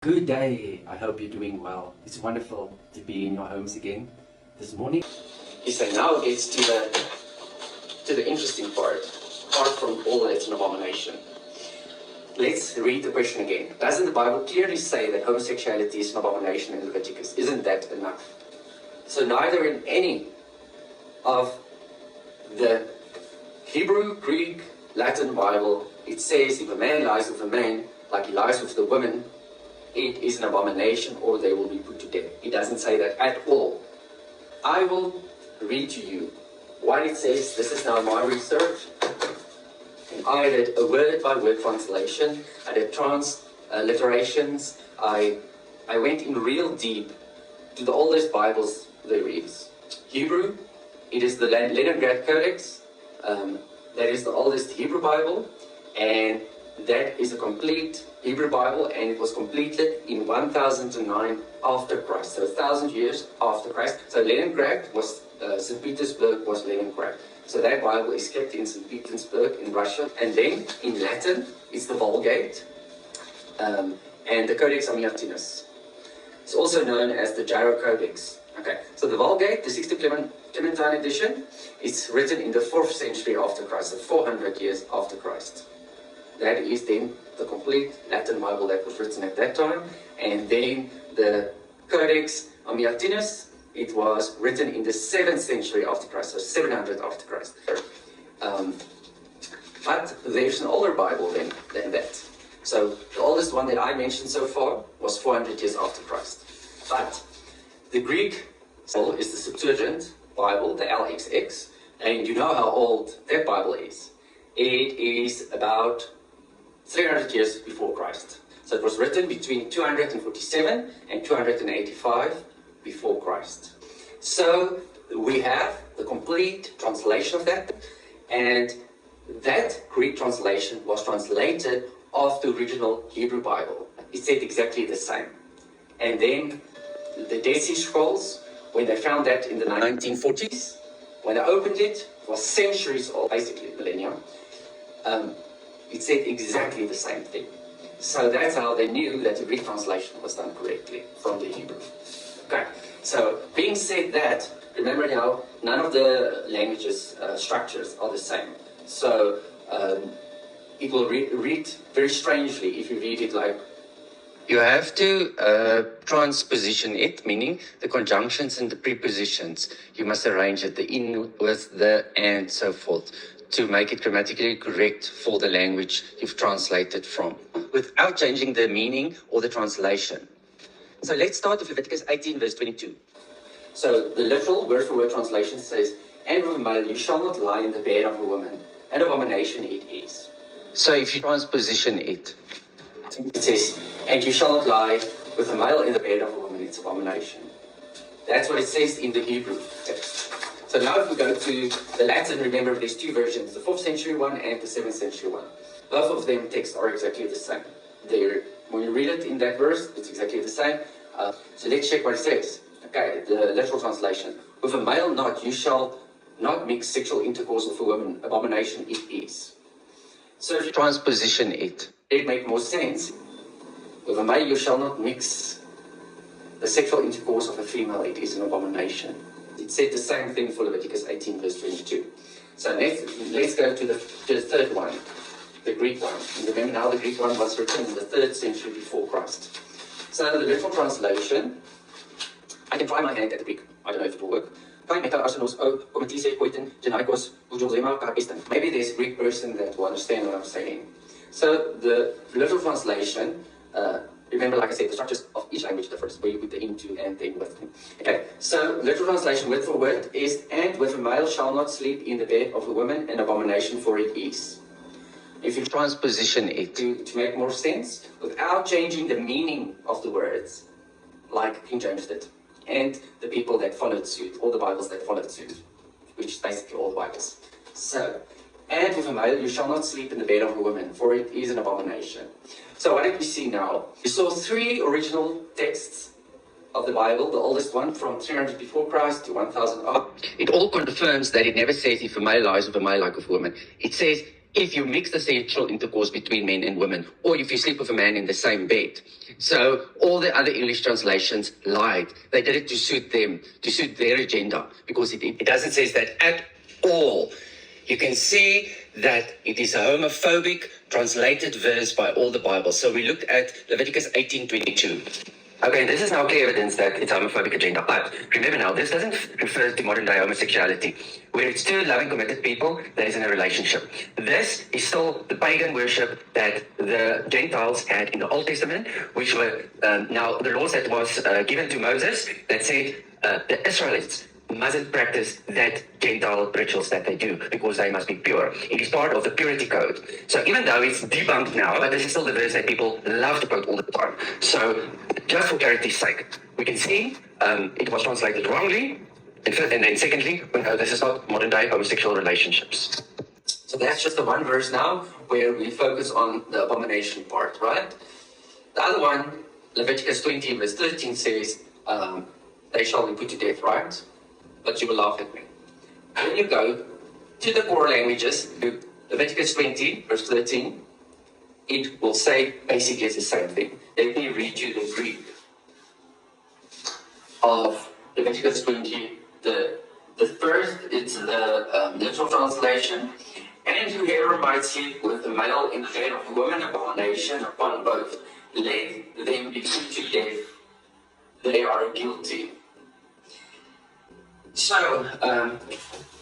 Good day, I hope you're doing well. It's wonderful to be in your homes again this morning. So now it gets to the interesting part, apart from all that it's an abomination. Let's read the question again. Doesn't the Bible clearly say that homosexuality is an abomination in Leviticus? Isn't that enough? So neither in any of the Hebrew, Greek, Latin Bible, it says if a man lies with a man like he lies with the woman, it is an abomination or they will be put to death. It doesn't say that at all. I will read to you what it says. This is now my research. And I did a word-by-word translation. I did transliterations. I went in real deep to the oldest Bibles there is. Hebrew, it is the Leningrad Codex. That is the oldest Hebrew Bible. And that is a complete Hebrew Bible, and it was completed in 1009 after Christ, so 1,000 years after Christ. So Leningrad was, St. Petersburg was Leningrad. So that Bible is kept in St. Petersburg in Russia. And then in Latin, it's the Vulgate and the Codex Amiatinus. It's also known as the Gyro Codex. Okay, so the Vulgate, the 60 Clementine edition, is written in the 4th century after Christ, so 400 years after Christ. That is then the complete Latin Bible that was written at that time. And then the Codex Amiatinus, it was written in the 7th century after Christ, so 700 after Christ. But there's an older Bible than that. So the oldest one that I mentioned so far was 400 years after Christ. But the Greek Bible is the Septuagint Bible, the LXX. And you know how old that Bible is. It is about 300 years before Christ. So it was written between 247 and 285 before Christ. So we have the complete translation of that, and that Greek translation was translated of the original Hebrew Bible. It said exactly the same. And then the Dead Sea Scrolls, when they found that in the 1940s, when they opened it, it was centuries old, basically millennia. It said exactly the same thing. So that's how they knew that the Greek translation was done correctly from the Hebrew. Okay, so being said that, remember now, none of the languages structures are the same. So it will read very strangely if you read it like, you have to transposition it, meaning the conjunctions and the prepositions. You must arrange it, the in with the and so forth, to make it grammatically correct for the language you've translated from, without changing the meaning or the translation. So let's start with Leviticus 18, verse 22. So the literal word-for-word translation says, and with a male you shall not lie in the bed of a woman, an abomination it is. So if you transposition it, it says, and you shall not lie with a male in the bed of a woman, it's abomination. That's what it says in the Hebrew text. So now if we go to the Latin, remember there's two versions, the 4th century one and the 7th century one. Both of them texts are exactly the same. When you read it in that verse, it's exactly the same. So let's check what it says. Okay, the literal translation. With a male not, you shall not mix sexual intercourse with a woman. Abomination it is. So if you transposition it, it makes more sense. With a male you shall not mix the sexual intercourse of a female. It is an abomination. It said the same thing for Leviticus 18, verse 22. So let's go to the third one, the Greek one. And remember now the Greek one was written in the 3rd century before Christ. So the literal translation, I can try my hand at the Greek. I don't know if it will work. Maybe there's a Greek person that will understand what I'm saying. So the literal translation, remember, like I said, the structures of each language differs, where you put the into and then with. Okay, so literal translation word for word is, and with a male shall not sleep in the bed of a woman, an abomination for it is. If you transposition it to make more sense, without changing the meaning of the words, like King James did, and the people that followed suit, all the Bibles that followed suit, which is basically all the Bibles. So, and with a male you shall not sleep in the bed of a woman, for it is an abomination. So what did we see now? We saw 3 original texts of the Bible, the oldest one from 300 before Christ to 1000 after. It all confirms that it never says if a male lies with a male like with a woman. It says if you mix the sexual intercourse between men and women, or if you sleep with a man in the same bed. So all the other English translations lied. They did it to suit them, to suit their agenda, because it doesn't say that at all. You can see that it is a homophobic translated verse by all the Bibles. So we looked at Leviticus 18:22. Okay, this is now clear evidence that it's a homophobic agenda. But remember now, this doesn't refer to modern day homosexuality, where it's two loving, committed people that is in a relationship. This is still the pagan worship that the Gentiles had in the Old Testament, which were now the laws that was given to Moses that said the Israelites mustn't practice that Gentile rituals that they do because they must be pure. It is part of the purity code. So even though it's debunked now, but this is still the verse that people love to quote all the time. So just for clarity's sake, we can see it was translated wrongly, and then secondly, we know this is not modern day homosexual relationships. So that's just the one verse now where we focus on the abomination part, right? The other one, Leviticus 20 verse 13 says, they shall be put to death, right? But you will laugh at me. When you go to the core languages, Leviticus 20, verse 13, it will say basically it's the same thing. Let me read you the Greek of Leviticus 20. The first, it's the literal translation. And whoever might sleep with a male in the bed of a woman, abomination upon both, let them be put to death. They are guilty. So,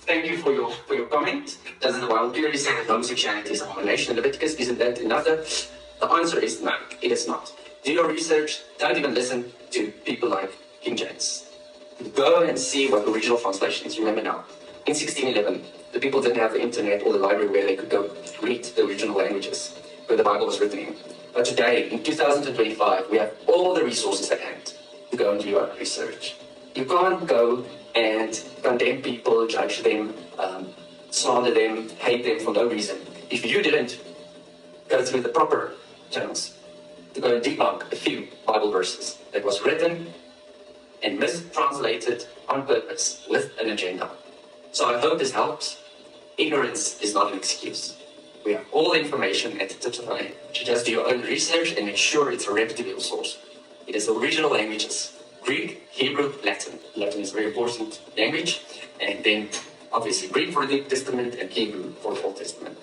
thank you for your comment. Doesn't the Bible clearly say that homosexuality is an abomination in Leviticus? Isn't that enough? The answer is no, it is not. Do your research. Don't even listen to people like King James. Go and see what the original translation is. Remember now, in 1611, the people didn't have the internet or the library where they could go read the original languages where the Bible was written in. But today, in 2025, we have all the resources at hand to go and do your own research. You can't go and condemn people, judge them, slander them, hate them for no reason. If you didn't go through the proper channels to go and debunk a few Bible verses that was written and mistranslated on purpose with an agenda. So I hope this helps. Ignorance is not an excuse. We have all the information at the tip of our hand. You just do your own research and make sure it's a reputable source. It is the original languages. Greek, Hebrew, Latin. Latin is a very important language. And then, obviously, Greek for the New Testament and Hebrew for the Old Testament.